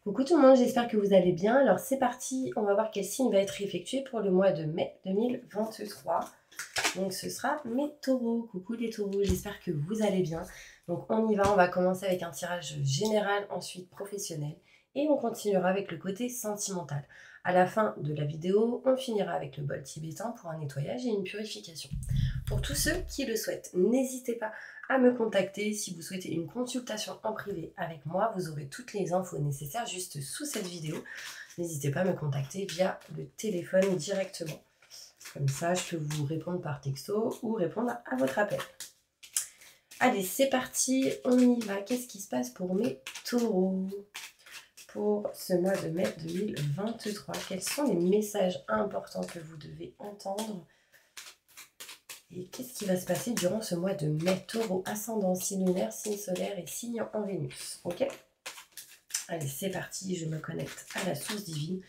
Coucou tout le monde, j'espère que vous allez bien. Alors c'est parti, on va voir quel signe va être effectué pour le mois de mai 2023. Donc ce sera mes taureaux. Coucou les taureaux, j'espère que vous allez bien. Donc on y va, on va commencer avec un tirage général, ensuite professionnel. Et on continuera avec le côté sentimental. À la fin de la vidéo, on finira avec le bol tibétain pour un nettoyage et une purification. Pour tous ceux qui le souhaitent, n'hésitez pas à me contacter. Si vous souhaitez une consultation en privé avec moi, vous aurez toutes les infos nécessaires juste sous cette vidéo. N'hésitez pas à me contacter via le téléphone directement. Comme ça, je peux vous répondre par texto ou répondre à votre appel. Allez, c'est parti, on y va. Qu'est-ce qui se passe pour mes taureaux pour ce mois de mai 2023? Quels sont les messages importants que vous devez entendre? Et qu'est-ce qui va se passer durant ce mois de mai? Taureau, ascendant, signe lunaire, signe solaire et signe en Vénus. Ok? Allez, c'est parti, je me connecte à la source divine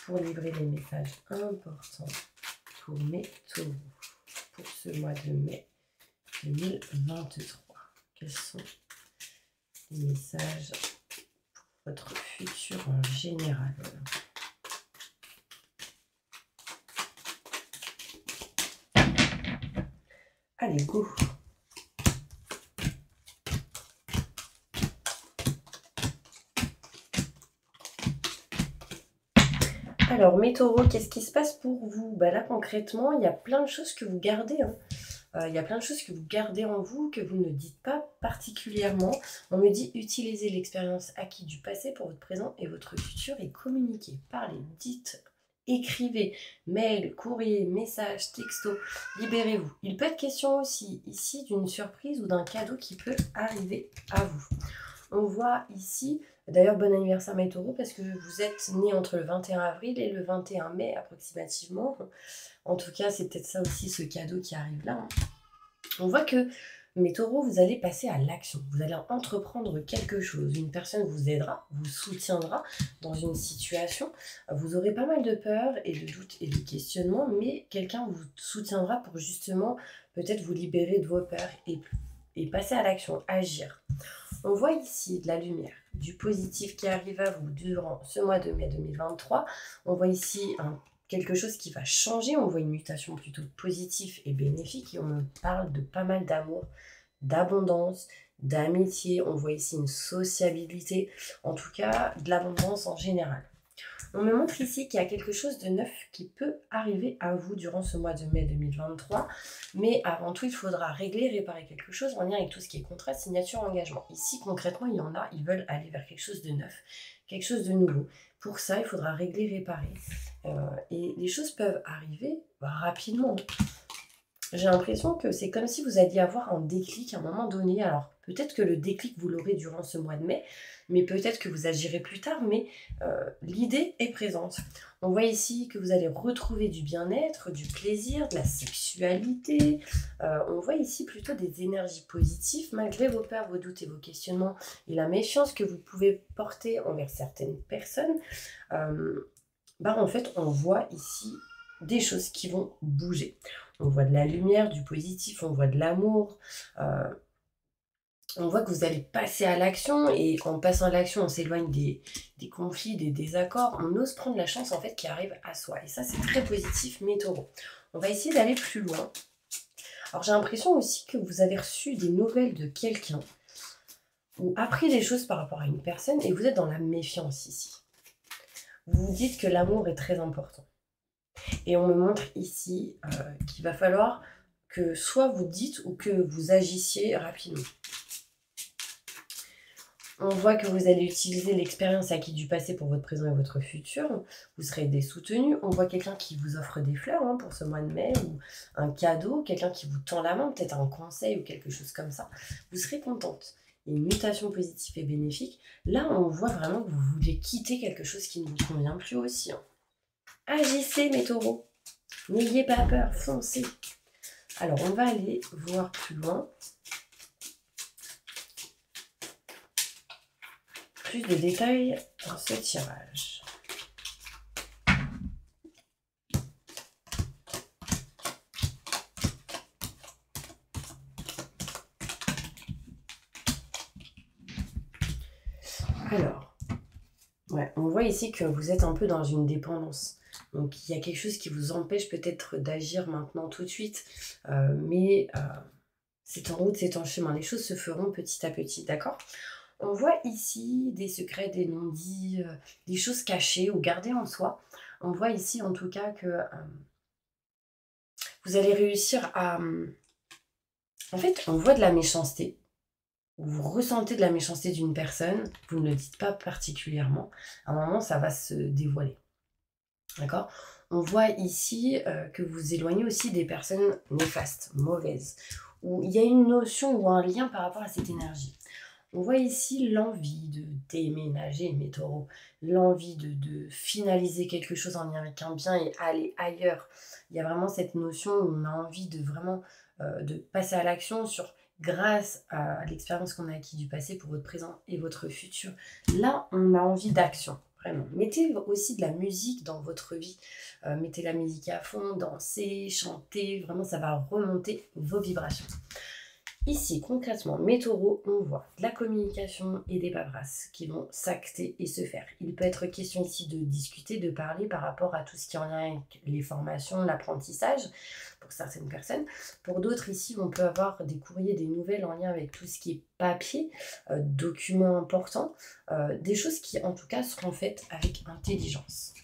pour livrer les messages importants pour mes taureaux pour ce mois de mai 2023. Quels sont les messages pour votre futur en général? Allez, go! Alors, mes taureaux, qu'est-ce qui se passe pour vous? Là, concrètement, il y a plein de choses que vous gardez. Il y a plein de choses que vous gardez en vous, que vous ne dites pas particulièrement. On me dit utiliser l'expérience acquise du passé pour votre présent et votre futur et communiquer. Parlez, dites, écrivez, mail, courrier, message, texto, libérez-vous. Il peut être question aussi ici d'une surprise ou d'un cadeau qui peut arriver à vous. On voit ici, d'ailleurs bon anniversaire mes taureaux parce que vous êtes nés entre le 21 avril et le 21 mai approximativement. En tout cas, c'est peut-être ça aussi ce cadeau qui arrive là. On voit que mes taureaux, vous allez passer à l'action. Vous allez entreprendre quelque chose. Une personne vous aidera, vous soutiendra dans une situation. Vous aurez pas mal de peur et de doutes et de questionnements, mais quelqu'un vous soutiendra pour justement peut-être vous libérer de vos peurs et passer à l'action, agir. On voit ici de la lumière, du positif qui arrive à vous durant ce mois de mai 2023. On voit ici quelque chose qui va changer. On voit une mutation plutôt positive et bénéfique. Et on me parle de pas mal d'amour, d'abondance, d'amitié. On voit ici une sociabilité, en tout cas de l'abondance en général. On me montre ici qu'il y a quelque chose de neuf qui peut arriver à vous durant ce mois de mai 2023. Mais avant tout, il faudra régler, réparer quelque chose en lien avec tout ce qui est contrat, signature, engagement. Ici, concrètement, il y en a, ils veulent aller vers quelque chose de neuf, quelque chose de nouveau. Pour ça, il faudra régler, réparer. Et les choses peuvent arriver rapidement. J'ai l'impression que c'est comme si vous alliez avoir un déclic à un moment donné. Alors, peut-être que le déclic, vous l'aurez durant ce mois de mai, mais peut-être que vous agirez plus tard, mais l'idée est présente. On voit ici que vous allez retrouver du bien-être, du plaisir, de la sexualité. On voit ici plutôt des énergies positives, malgré vos peurs, vos doutes et vos questionnements, et la méfiance que vous pouvez porter envers certaines personnes. En fait, on voit ici des choses qui vont bouger. On voit de la lumière, du positif, on voit de l'amour. On voit que vous allez passer à l'action et en passant à l'action, on s'éloigne des conflits, des désaccords. On ose prendre la chance en fait qui arrive à soi. Et ça, c'est très positif, mes taureaux. On va essayer d'aller plus loin. Alors, j'ai l'impression aussi que vous avez reçu des nouvelles de quelqu'un ou appris des choses par rapport à une personne et vous êtes dans la méfiance ici. Vous vous dites que l'amour est très important. Et on me montre ici qu'il va falloir que soit vous dites ou que vous agissiez rapidement. On voit que vous allez utiliser l'expérience acquise du passé pour votre présent et votre futur. Vous serez aidé, soutenu. On voit quelqu'un qui vous offre des fleurs pour ce mois de mai ou un cadeau, quelqu'un qui vous tend la main, peut-être un conseil ou quelque chose comme ça. Vous serez contente. Une mutation positive et bénéfique. Là, on voit vraiment que vous voulez quitter quelque chose qui ne vous convient plus aussi. Agissez, mes taureaux. N'ayez pas peur, foncez. Alors, on va aller voir plus loin. Plus de détails dans ce tirage. Alors, Ouais, on voit ici que vous êtes un peu dans une dépendance. Donc, il y a quelque chose qui vous empêche peut-être d'agir maintenant tout de suite, mais c'est en route, c'est en chemin. Les choses se feront petit à petit, d'accord? On voit ici des secrets, des non-dits, des choses cachées ou gardées en soi. On voit ici en tout cas que vous allez réussir à... En fait, on voit de la méchanceté. Vous ressentez de la méchanceté d'une personne, vous ne le dites pas particulièrement. À un moment, ça va se dévoiler. D'accord? On voit ici que vous vous éloignez aussi des personnes néfastes, mauvaises, où il y a une notion ou un lien par rapport à cette énergie. On voit ici l'envie de déménager, mes taureaux, l'envie de finaliser quelque chose en lien avec un bien et aller ailleurs. Il y a vraiment cette notion où on a envie de vraiment de passer à l'action sur grâce à l'expérience qu'on a acquis du passé pour votre présent et votre futur. Là, on a envie d'action. Vraiment. Mettez aussi de la musique dans votre vie. Mettez la musique à fond, dansez, chantez. Vraiment, ça va remonter vos vibrations. Ici, concrètement, mes taureaux, on voit de la communication et des paperasses qui vont s'acter et se faire. Il peut être question ici de discuter, de parler par rapport à tout ce qui est en lien avec les formations, l'apprentissage, pour certaines personnes. Pour d'autres, ici, on peut avoir des courriers, des nouvelles en lien avec tout ce qui est papier, documents importants, des choses qui, en tout cas, seront faites avec intelligence.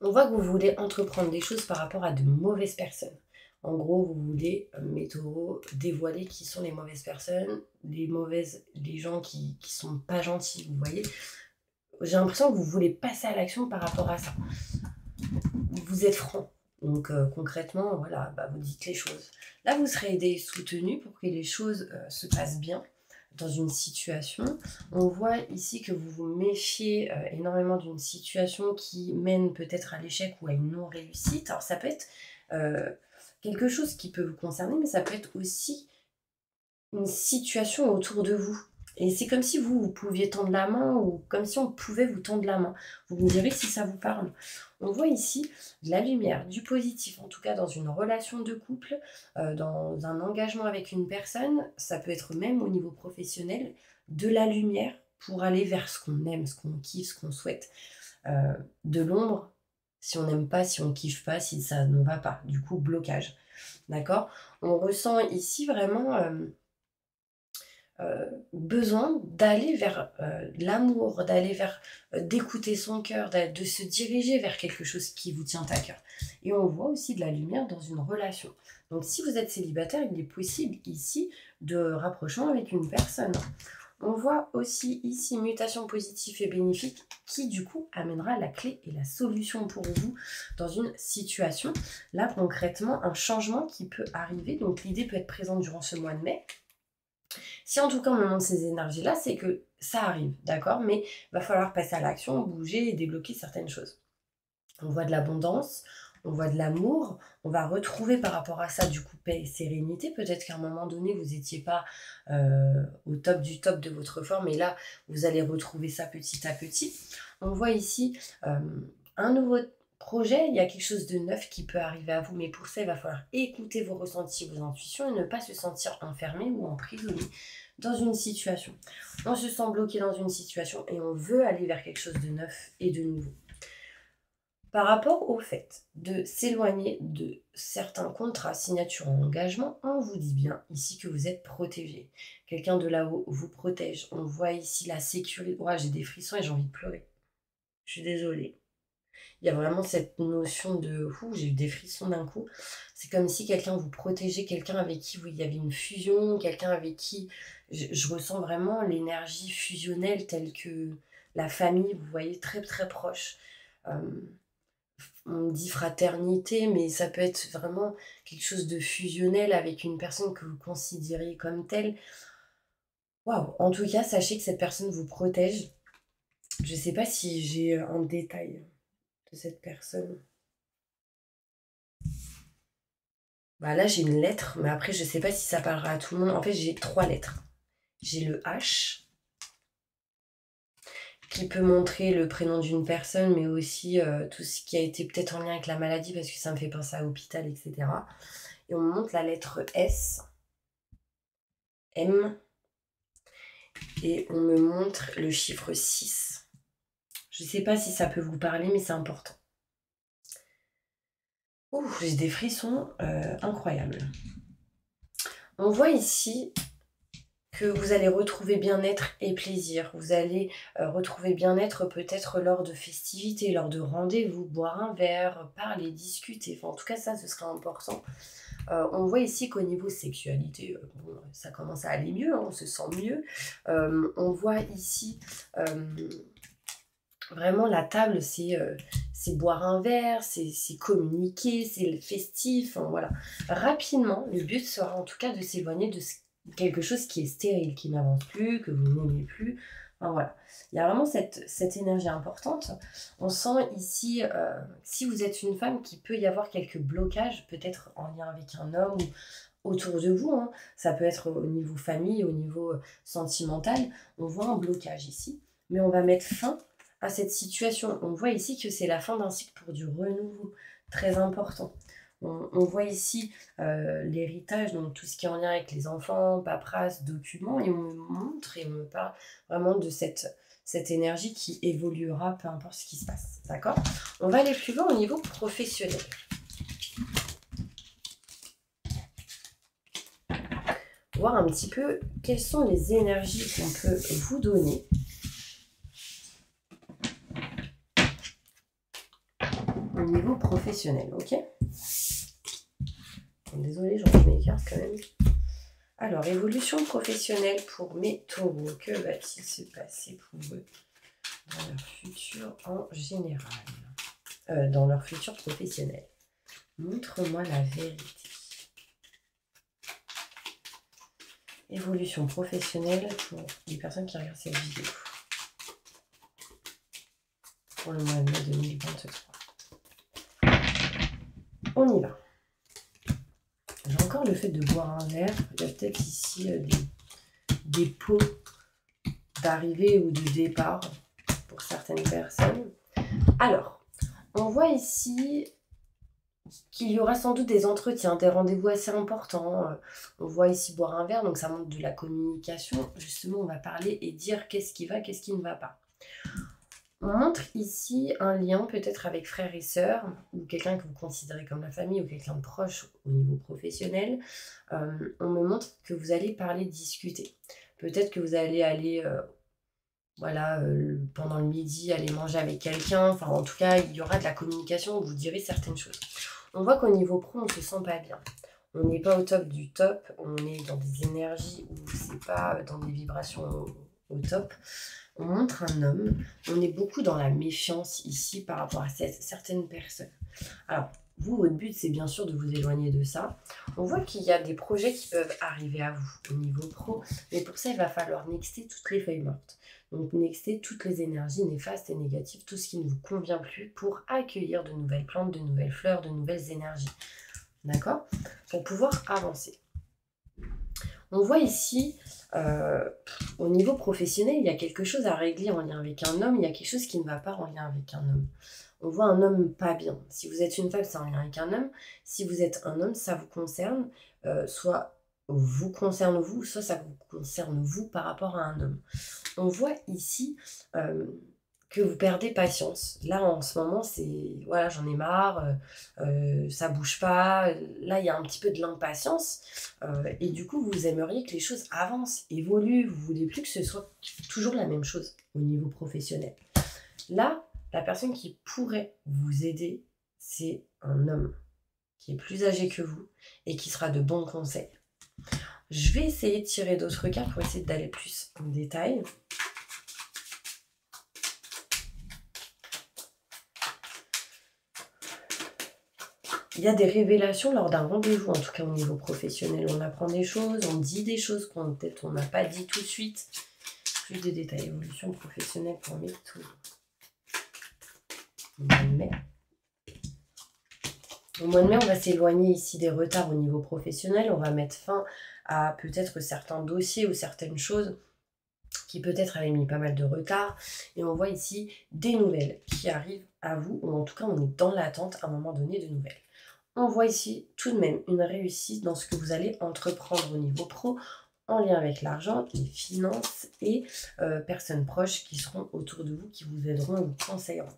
On voit que vous voulez entreprendre des choses par rapport à de mauvaises personnes. En gros, vous voulez, mes taureaux, dévoiler qui sont les mauvaises personnes, les gens qui sont pas gentils, vous voyez. J'ai l'impression que vous voulez passer à l'action par rapport à ça. Vous êtes franc. Donc concrètement, voilà, bah, vous dites les choses. Là, vous serez aidé et soutenu pour que les choses se passent bien dans une situation. On voit ici que vous vous méfiez énormément d'une situation qui mène peut-être à l'échec ou à une non-réussite. Alors ça peut être quelque chose qui peut vous concerner, mais ça peut être aussi une situation autour de vous. Et c'est comme si vous pouviez tendre la main ou comme si on pouvait vous tendre la main. Vous me direz si ça vous parle. On voit ici de la lumière, du positif, en tout cas dans une relation de couple, dans un engagement avec une personne. Ça peut être même au niveau professionnel, de la lumière pour aller vers ce qu'on aime, ce qu'on kiffe, ce qu'on souhaite. De l'ombre, si on n'aime pas, si on kiffe pas, si ça ne va pas. Du coup, blocage. D'accord? On ressent ici vraiment... besoin d'aller vers l'amour, d'aller vers d'écouter son cœur, de se diriger vers quelque chose qui vous tient à cœur. Et on voit aussi de la lumière dans une relation. Donc si vous êtes célibataire, il est possible ici de rapprochement avec une personne. On voit aussi ici mutation positive et bénéfique qui du coup amènera la clé et la solution pour vous dans une situation. Là concrètement, un changement qui peut arriver. Donc l'idée peut être présente durant ce mois de mai. Si en tout cas on me montre ces énergies-là, c'est que ça arrive, d'accord? Mais il va falloir passer à l'action, bouger et débloquer certaines choses. On voit de l'abondance, on voit de l'amour, on va retrouver par rapport à ça du coup paix et sérénité. Peut-être qu'à un moment donné, vous n'étiez pas au top du top de votre forme et là, vous allez retrouver ça petit à petit. On voit ici un nouveau projet, il y a quelque chose de neuf qui peut arriver à vous, mais pour ça, il va falloir écouter vos ressentis, vos intuitions et ne pas se sentir enfermé ou emprisonné dans une situation. On se sent bloqué dans une situation et on veut aller vers quelque chose de neuf et de nouveau. Par rapport au fait de s'éloigner de certains contrats, signatures ou engagements, on vous dit bien ici que vous êtes protégé. Quelqu'un de là-haut vous protège. On voit ici la sécurité. Ouais, j'ai des frissons et j'ai envie de pleurer. Je suis désolée. Il y a vraiment cette notion de j'ai eu des frissons d'un coup. C'est comme si quelqu'un vous protégeait, quelqu'un avec qui il y avait une fusion, quelqu'un avec qui je ressens vraiment l'énergie fusionnelle telle que la famille, vous voyez, très très proche. Euh, on dit fraternité, mais ça peut être vraiment quelque chose de fusionnel avec une personne que vous considérez comme telle. Waouh! En tout cas, sachez que cette personne vous protège. Je ne sais pas si j'ai un détail de cette personne. Bah là, j'ai une lettre, mais après, je sais pas si ça parlera à tout le monde. En fait, j'ai 3 lettres. J'ai le H, qui peut montrer le prénom d'une personne, mais aussi tout ce qui a été peut-être en lien avec la maladie, parce que ça me fait penser à l'hôpital, etc. Et on me montre la lettre S, M, et on me montre le chiffre 6. Je ne sais pas si ça peut vous parler, mais c'est important. Ouh, j'ai des frissons incroyables. On voit ici que vous allez retrouver bien-être et plaisir. Vous allez retrouver bien-être peut-être lors de festivités, lors de rendez-vous, boire un verre, parler, discuter. Enfin, en tout cas, ça, ce sera important. On voit ici qu'au niveau sexualité, bon, ça commence à aller mieux, hein, on se sent mieux. On voit ici vraiment la table, c'est boire un verre, c'est communiquer, c'est le festif, hein, voilà. Rapidement, le but sera en tout cas de s'éloigner de quelque chose qui est stérile, qui n'avance plus, que vous n'aimez plus. Enfin, voilà. Il y a vraiment cette énergie importante. On sent ici, si vous êtes une femme, qu'il peut y avoir quelques blocages, peut-être en lien avec un homme ou autour de vous, hein. Ça peut être au niveau famille, au niveau sentimental. On voit un blocage ici, mais on va mettre fin à cette situation. On voit ici que c'est la fin d'un cycle pour du renouveau, très important. On voit ici l'héritage, donc tout ce qui est en lien avec les enfants, paperasse, documents, et on me montre et on me parle vraiment de cette énergie qui évoluera, peu importe ce qui se passe. D'accord? On va aller plus loin au niveau professionnel. Voir un petit peu quelles sont les énergies qu'on peut vous donner. Au niveau professionnel, ok? Désolée, j'en m'écarte quand même. Alors, évolution professionnelle pour mes taureaux. Que va-t-il se passer pour eux dans leur futur en général? Dans leur futur professionnel. Montre-moi la vérité. Évolution professionnelle pour les personnes qui regardent cette vidéo. Pour le mois de mai 2023. On y va. J'ai encore le fait de boire un verre. Il y a peut-être ici des pots d'arrivée ou de départ pour certaines personnes. Alors, on voit ici qu'il y aura sans doute des entretiens, des rendez-vous assez importants. On voit ici boire un verre, donc ça montre de la communication. Justement, on va parler et dire qu'est-ce qui va, qu'est-ce qui ne va pas. On montre ici un lien peut-être avec frères et sœurs, ou quelqu'un que vous considérez comme la famille, ou quelqu'un de proche au niveau professionnel. On me montre que vous allez parler, discuter. Peut-être que vous allez aller, pendant le midi, aller manger avec quelqu'un. Enfin, en tout cas, il y aura de la communication où vous direz certaines choses. On voit qu'au niveau pro, on ne se sent pas bien. On n'est pas au top du top. On est dans des énergies où c'est pas dans des vibrations au top. On montre un homme, on est beaucoup dans la méfiance ici par rapport à certaines personnes. Alors, vous, votre but, c'est bien sûr de vous éloigner de ça. On voit qu'il y a des projets qui peuvent arriver à vous au niveau pro, mais pour ça, il va falloir nexter toutes les feuilles mortes. Donc, nexter toutes les énergies néfastes et négatives, tout ce qui ne vous convient plus pour accueillir de nouvelles plantes, de nouvelles fleurs, de nouvelles énergies. D'accord? Pour pouvoir avancer. On voit ici, au niveau professionnel, il y a quelque chose à régler en lien avec un homme, il y a quelque chose qui ne va pas en lien avec un homme. On voit un homme pas bien. Si vous êtes une femme, c'est en lien avec un homme. Si vous êtes un homme, ça vous concerne, soit vous concerne vous, soit ça vous concerne vous par rapport à un homme. On voit ici que vous perdez patience. Là, en ce moment, c'est voilà, j'en ai marre, ça bouge pas. Là, il y a un petit peu de l'impatience. Et du coup, vous aimeriez que les choses avancent, évoluent. Vous voulez plus que ce soit toujours la même chose au niveau professionnel. Là, la personne qui pourrait vous aider, c'est un homme qui est plus âgé que vous et qui sera de bons conseils. Je vais essayer de tirer d'autres cartes pour essayer d'aller plus en détail. Il y a des révélations lors d'un rendez-vous, en tout cas au niveau professionnel. On apprend des choses, on dit des choses qu'on peut-être on n'a pas dit tout de suite. Plus de détails, évolution professionnelle pour mes tours. Au mois de mai. Au mois de mai, on va s'éloigner ici des retards au niveau professionnel. On va mettre fin à peut-être certains dossiers ou certaines choses qui peut-être avaient mis pas mal de retard. Et on voit ici des nouvelles qui arrivent à vous, ou en tout cas on est dans l'attente à un moment donné de nouvelles. On voit ici tout de même une réussite dans ce que vous allez entreprendre au niveau pro. en lien avec l'argent, les finances et personnes proches qui seront autour de vous, qui vous aideront et vous conseilleront.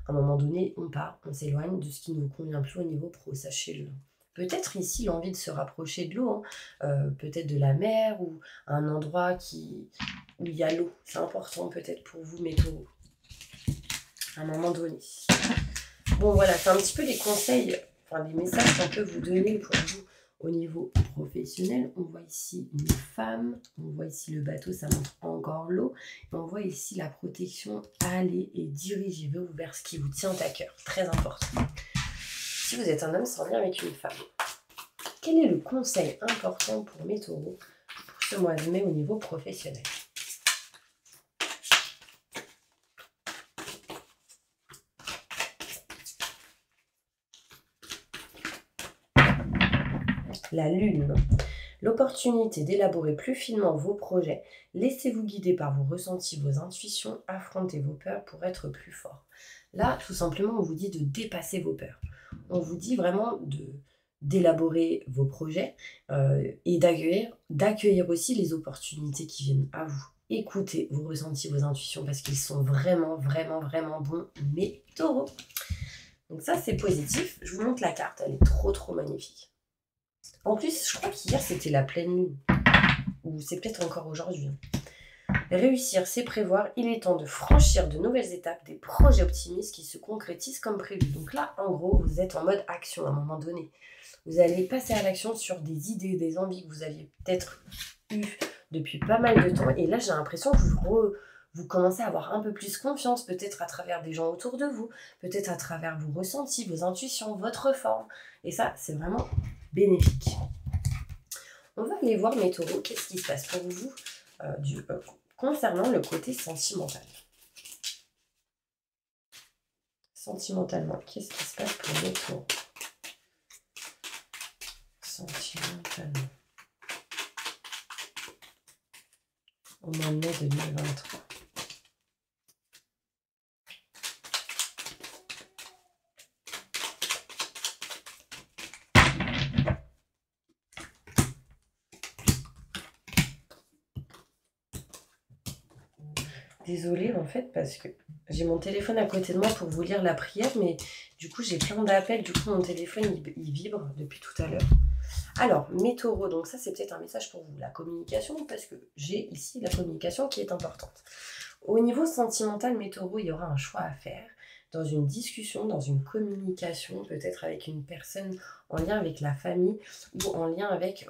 À un moment donné, on part, on s'éloigne de ce qui ne vous convient plus au niveau pro, sachez-le. Peut-être ici l'envie de se rapprocher de l'eau, hein, peut-être de la mer ou un endroit où il y a l'eau. C'est important peut-être pour vous, mes taureaux, à un moment donné. Bon voilà, c'est un petit peu les conseils, enfin les messages qu'on peut vous donner pour vous au niveau professionnel. On voit ici une femme, on voit ici le bateau, ça montre encore l'eau. On voit ici la protection, aller et dirigez-vous vers ce qui vous tient à cœur, très important. Si vous êtes un homme, c'est en lien avec une femme. Quel est le conseil important pour mes taureaux pour ce mois de mai au niveau professionnel? La lune. L'opportunité d'élaborer plus finement vos projets. Laissez-vous guider par vos ressentis, vos intuitions, affrontez vos peurs pour être plus fort. Là, tout simplement, on vous dit de dépasser vos peurs. On vous dit vraiment d'élaborer vos projets et d'accueillir aussi les opportunités qui viennent à vous. Écoutez vos ressentis, vos intuitions parce qu'ils sont vraiment, vraiment, vraiment bons, mes taureaux. Donc ça, c'est positif. Je vous montre la carte, elle est trop, trop magnifique. En plus, je crois qu'hier, c'était la pleine lune. Ou c'est peut-être encore aujourd'hui. Réussir, c'est prévoir. Il est temps de franchir de nouvelles étapes, des projets optimistes qui se concrétisent comme prévu. Donc là, en gros, vous êtes en mode action à un moment donné. Vous allez passer à l'action sur des idées, des envies que vous aviez peut-être eues depuis pas mal de temps. Et là, j'ai l'impression que vous commencez à avoir un peu plus confiance, peut-être à travers des gens autour de vous, peut-être à travers vos ressentis, vos intuitions, votre forme. Et ça, c'est vraiment bénéfique. On va aller voir, mes taureaux, qu'est-ce qui se passe pour vous concernant le côté sentimental. Sentimentalement, qu'est-ce qui se passe pour les taureaux? Sentimentalement. Au mois de mai 2023. Désolée en fait parce que j'ai mon téléphone à côté de moi pour vous lire la prière, mais du coup j'ai plein d'appels, du coup mon téléphone il vibre depuis tout à l'heure. Alors, mes taureaux, donc ça c'est peut-être un message pour vous, la communication, parce que j'ai ici la communication qui est importante. Au niveau sentimental, mes taureaux, il y aura un choix à faire dans une discussion, dans une communication, peut-être avec une personne en lien avec la famille ou en lien avec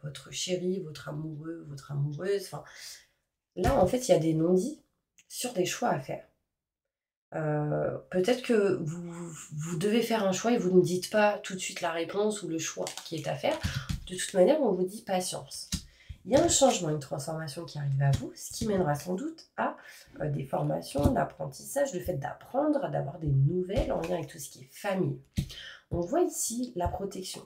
votre chéri, votre amoureux, votre amoureuse. Enfin, là en fait il y a des non-dits sur des choix à faire. Peut-être que vous devez faire un choix et vous ne dites pas tout de suite la réponse ou le choix qui est à faire. De toute manière, on vous dit patience. Il y a un changement, une transformation qui arrive à vous, ce qui mènera sans doute à des formations, l'apprentissage, le fait d'apprendre, d'avoir des nouvelles en lien avec tout ce qui est famille. On voit ici la protection,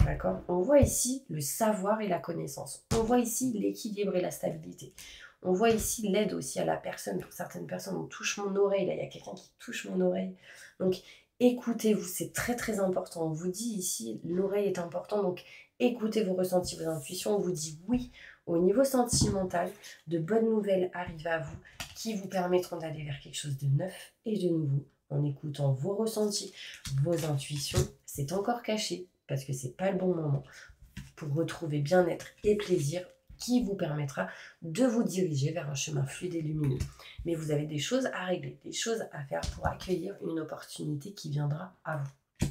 d'accord? On voit ici le savoir et la connaissance. On voit ici l'équilibre et la stabilité. On voit ici l'aide aussi à la personne. Pour certaines personnes, on touche mon oreille. Là, il y a quelqu'un qui touche mon oreille. Donc, écoutez-vous, c'est très très important. On vous dit ici, l'oreille est importante. Donc, écoutez vos ressentis, vos intuitions. On vous dit oui, au niveau sentimental, de bonnes nouvelles arrivent à vous qui vous permettront d'aller vers quelque chose de neuf et de nouveau. En écoutant vos ressentis, vos intuitions, c'est encore caché parce que c'est pas le bon moment pour retrouver bien-être et plaisir qui vous permettra de vous diriger vers un chemin fluide et lumineux. Mais vous avez des choses à régler, des choses à faire pour accueillir une opportunité qui viendra à vous.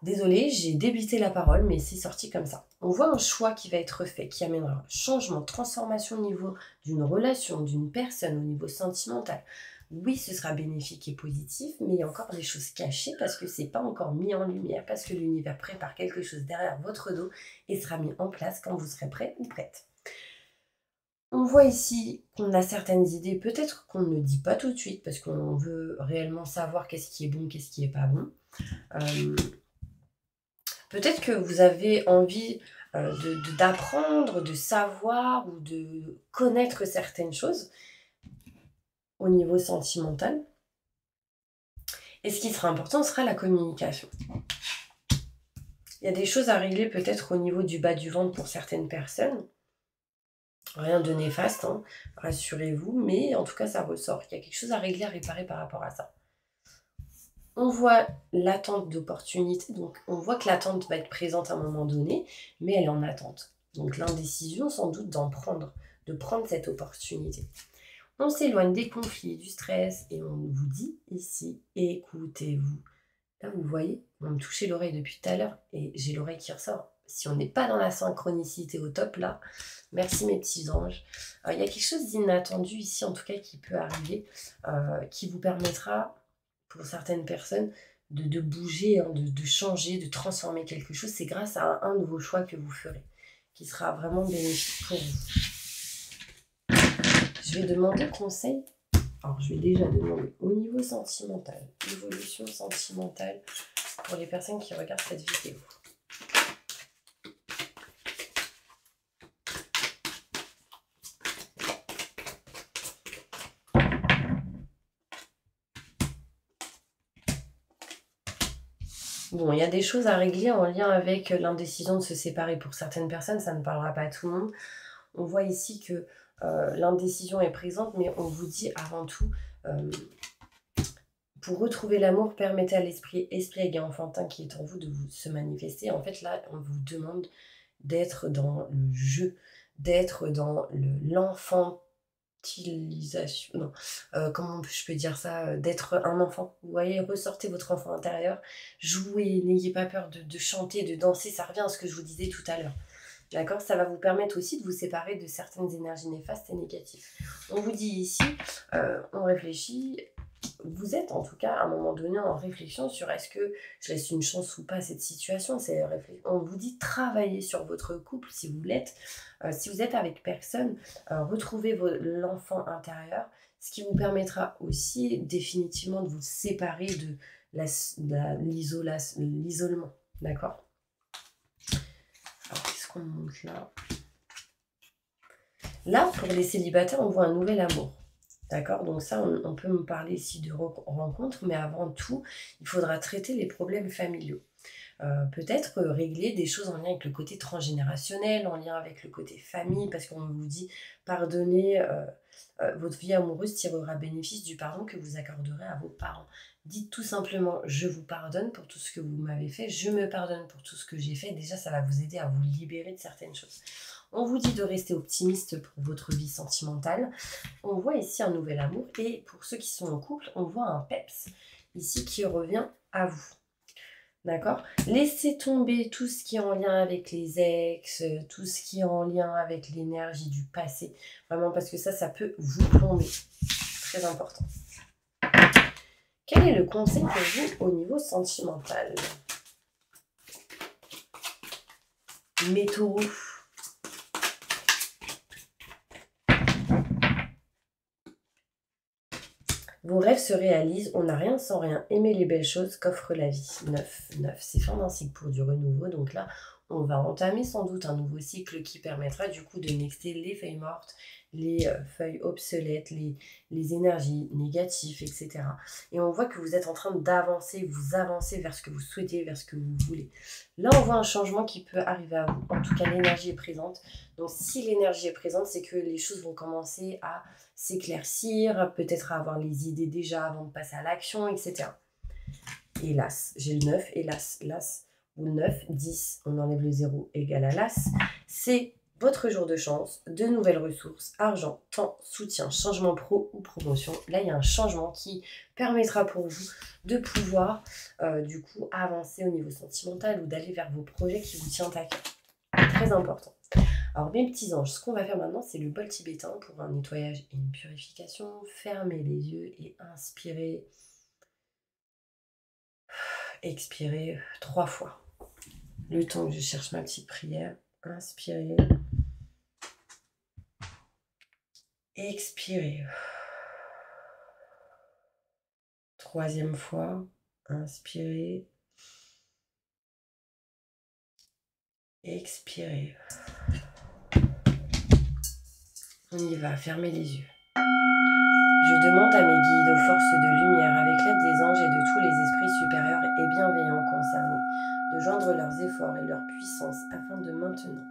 Désolée, j'ai débité la parole, mais c'est sorti comme ça. On voit un choix qui va être fait, qui amènera un changement, transformation au niveau d'une relation, d'une personne, au niveau sentimental. Oui, ce sera bénéfique et positif, mais il y a encore des choses cachées parce que c'est pas encore mis en lumière, parce que l'univers prépare quelque chose derrière votre dos et sera mis en place quand vous serez prêt ou prête. On voit ici qu'on a certaines idées, peut-être qu'on ne dit pas tout de suite parce qu'on veut réellement savoir qu'est-ce qui est bon, qu'est-ce qui est pas bon. Peut-être que vous avez envie d'apprendre, de savoir ou de connaître certaines choses au niveau sentimental. Et ce qui sera important sera la communication. Il y a des choses à régler peut-être au niveau du bas du ventre pour certaines personnes. Rien de néfaste, hein, rassurez-vous, mais en tout cas ça ressort. Il y a quelque chose à régler, à réparer par rapport à ça. On voit l'attente d'opportunité, donc on voit que l'attente va être présente à un moment donné, mais elle est en attente. Donc l'indécision sans doute de prendre cette opportunité. On s'éloigne des conflits, du stress, et on vous dit ici, écoutez-vous. Là, vous voyez, on me touchait l'oreille depuis tout à l'heure, et j'ai l'oreille qui ressort. Si on n'est pas dans la synchronicité au top, là, merci mes petits anges. Il y a quelque chose d'inattendu ici, en tout cas, qui peut arriver, qui vous permettra, pour certaines personnes, de bouger, hein, de changer, de transformer quelque chose. C'est grâce à un nouveau choix que vous ferez, qui sera vraiment bénéfique pour vous. Je vais demander conseil. Alors, je vais déjà demander au niveau sentimental, évolution sentimentale pour les personnes qui regardent cette vidéo. Bon, il y a des choses à régler en lien avec l'indécision de se séparer. Pour certaines personnes, ça ne parlera pas à tout le monde. On voit ici que l'indécision est présente, mais on vous dit avant tout, pour retrouver l'amour, permettez à l'esprit égal enfantin qui est en vous de vous se manifester. En fait, là, on vous demande d'être dans le jeu, d'être dans l'enfantilisation. Non, comment je peux dire ça, d'être un enfant. Vous voyez, ressortez votre enfant intérieur, jouez, n'ayez pas peur de chanter, de danser. Ça revient à ce que je vous disais tout à l'heure. D'accord? Ça va vous permettre aussi de vous séparer de certaines énergies néfastes et négatives. On vous dit ici, on réfléchit. Vous êtes en tout cas à un moment donné en réflexion sur est-ce que je laisse une chance ou pas à cette situation. On vous dit travailler sur votre couple si vous l'êtes. Si vous êtes avec personne, retrouvez l'enfant intérieur, ce qui vous permettra aussi définitivement de vous séparer de l'isolement. D'accord? Alors, qu'est-ce qu'on monte là? Là, pour les célibataires, on voit un nouvel amour. D'accord? Donc ça, on peut me parler ici de rencontres, mais avant tout, il faudra traiter les problèmes familiaux. Peut-être régler des choses en lien avec le côté transgénérationnel, en lien avec le côté famille, parce qu'on vous dit pardonner, votre vie amoureuse tirera bénéfice du pardon que vous accorderez à vos parents. Dites tout simplement, je vous pardonne pour tout ce que vous m'avez fait, je me pardonne pour tout ce que j'ai fait. Déjà, ça va vous aider à vous libérer de certaines choses. On vous dit de rester optimiste pour votre vie sentimentale. On voit ici un nouvel amour, et pour ceux qui sont en couple, on voit un peps ici qui revient à vous. D'accord? Laissez tomber tout ce qui est en lien avec les ex, tout ce qui est en lien avec l'énergie du passé. Vraiment, parce que ça peut vous plomber. Très important. Quel est le conseil pour vous au niveau sentimental? Mes taureaux. Vos rêves se réalisent, on n'a rien sans rien. Aimez les belles choses qu'offre la vie. 9. C'est fin d'un cycle pour du renouveau. Donc là, on va entamer sans doute un nouveau cycle qui permettra du coup de nexter les feuilles mortes, les feuilles obsolètes, les énergies négatives, etc. Et on voit que vous êtes en train d'avancer, vous avancez vers ce que vous souhaitez, vers ce que vous voulez. Là, on voit un changement qui peut arriver à vous. En tout cas, l'énergie est présente. Donc si l'énergie est présente, c'est que les choses vont commencer à s'éclaircir, peut-être à avoir les idées déjà avant de passer à l'action, etc. Et l'as, j'ai le 9, et l'as, ou 9, 10, on enlève le 0 égale à l'as. C'est votre jour de chance, de nouvelles ressources, argent, temps, soutien, changement pro ou promotion. Là, il y a un changement qui permettra pour vous de pouvoir du coup avancer au niveau sentimental ou d'aller vers vos projets qui vous tiennent à cœur. Très important. Alors mes petits anges, ce qu'on va faire maintenant, c'est le bol tibétain pour un nettoyage et une purification. Fermez les yeux et inspirez. Expirez 3 fois. Le temps que je cherche ma petite prière. Inspirez. Expirez. 3e fois. Inspirez. Expirez. On y va, fermez les yeux. Je demande à mes guides, aux forces de lumière, avec l'aide des anges et de tous les esprits supérieurs et bienveillants concernés, de joindre leurs efforts et leur puissance afin de maintenant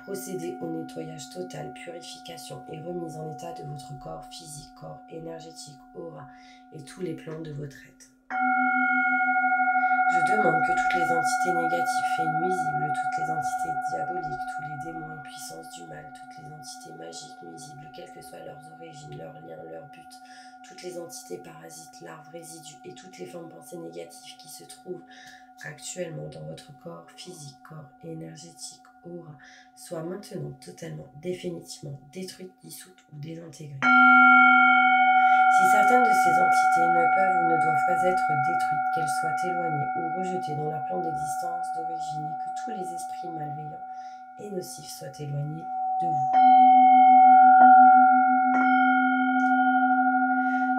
procéder au nettoyage total, purification et remise en état de votre corps physique, corps énergétique, aura et tous les plans de votre être. Je demande que toutes les entités négatives et nuisibles, toutes les entités diaboliques, tous les démons et puissances du mal, toutes les entités magiques nuisibles, quelles que soient leurs origines, leurs liens, leurs buts, toutes les entités parasites, larves, résidus et toutes les formes de pensées négatives qui se trouvent actuellement dans votre corps physique, corps énergétique, aura, soient maintenant totalement, définitivement détruites, dissoutes ou désintégrées. Si certaines de ces entités ne peuvent ou ne doivent pas être détruites, qu'elles soient éloignées ou rejetées dans leur plan d'existence d'origine et que tous les esprits malveillants et nocifs soient éloignés de vous.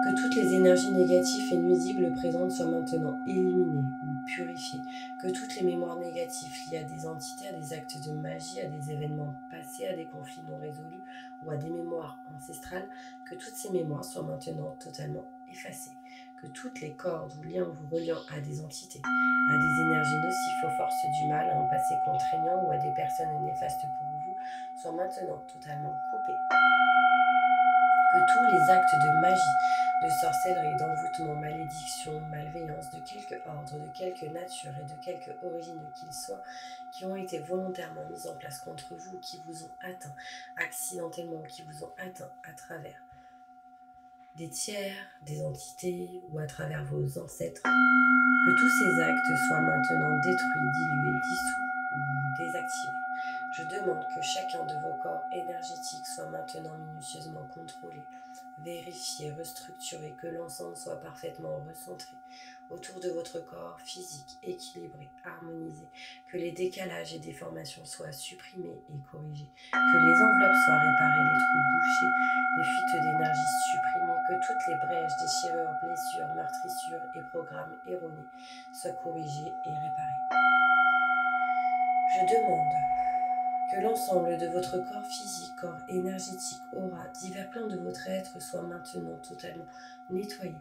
Que toutes les énergies négatives et nuisibles présentes soient maintenant éliminées ou purifiées. Que toutes les mémoires négatives liées à des entités, à des actes de magie, à des événements passés, à des conflits non résolus ou à des mémoires ancestrales, que toutes ces mémoires soient maintenant totalement effacées. Que toutes les cordes ou liens vous reliant à des entités, à des énergies nocives, aux forces du mal, à un passé contraignant ou à des personnes néfastes pour vous, soient maintenant totalement coupés. Que tous les actes de magie, de sorcellerie, d'envoûtement, malédiction, malveillance, de quelque ordre, de quelque nature et de quelque origine qu'ils soient, qui ont été volontairement mis en place contre vous, qui vous ont atteint accidentellement, qui vous ont atteint à travers des tiers, des entités ou à travers vos ancêtres, que tous ces actes soient maintenant détruits, dilués, dissous ou désactivés. Je demande que chacun de vos corps énergétiques soit maintenant minutieusement contrôlé, vérifié, restructuré, que l'ensemble soit parfaitement recentré autour de votre corps physique, équilibré, harmonisé, que les décalages et déformations soient supprimés et corrigés, que les enveloppes soient réparées, les trous bouchés, les fuites d'énergie supprimées, que toutes les brèches, déchirures, blessures, meurtrissures et programmes erronés soient corrigés et réparés. Je demande que l'ensemble de votre corps physique, corps énergétique, aura, divers plans de votre être soient maintenant totalement nettoyés,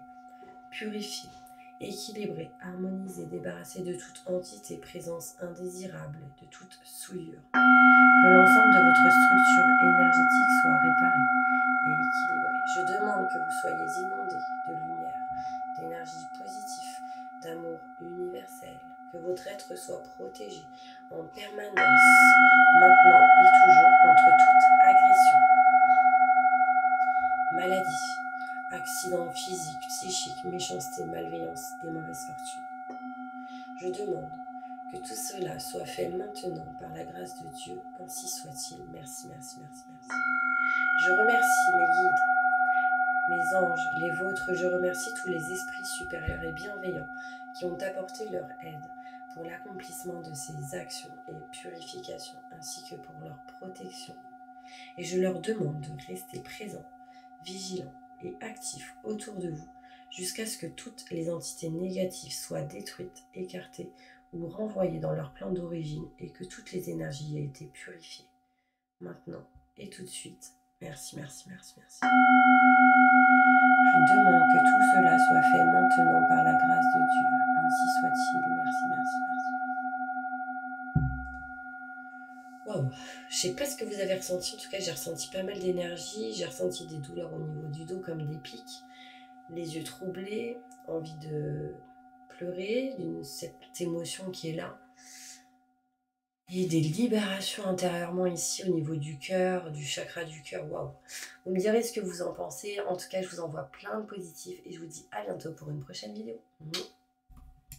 purifiés, équilibrés, harmonisés, débarrassés de toute entité, présence indésirable, de toute souillure. Que l'ensemble de votre structure énergétique soit réparé et équilibré. Je demande que vous soyez inondés de lumière, d'énergie positive, d'amour universel, que votre être soit protégé en permanence, maintenant et toujours, contre toute agression, maladie, accident physique, psychique, méchanceté, malveillance, des mauvaises fortunes. Je demande que tout cela soit fait maintenant par la grâce de Dieu, ainsi soit-il. Merci, merci, merci, merci. Je remercie mes guides, mes anges, les vôtres. Je remercie tous les esprits supérieurs et bienveillants qui ont apporté leur aide pour l'accomplissement de ces actions et purifications, ainsi que pour leur protection. Et je leur demande de rester présents, vigilants et actifs autour de vous, jusqu'à ce que toutes les entités négatives soient détruites, écartées ou renvoyées dans leur plan d'origine et que toutes les énergies aient été purifiées. Maintenant et tout de suite. Merci, merci, merci, merci. Je demande que tout cela soit fait maintenant par la grâce de Dieu. Ainsi soit-il. Merci, merci, merci. Waouh, je sais pas ce que vous avez ressenti. En tout cas, j'ai ressenti pas mal d'énergie. J'ai ressenti des douleurs au niveau du dos comme des pics. Les yeux troublés, envie de pleurer, cette émotion qui est là. Et des libérations intérieurement ici au niveau du cœur, du chakra du cœur. Waouh! Vous me direz ce que vous en pensez. En tout cas, je vous envoie plein de positifs et je vous dis à bientôt pour une prochaine vidéo.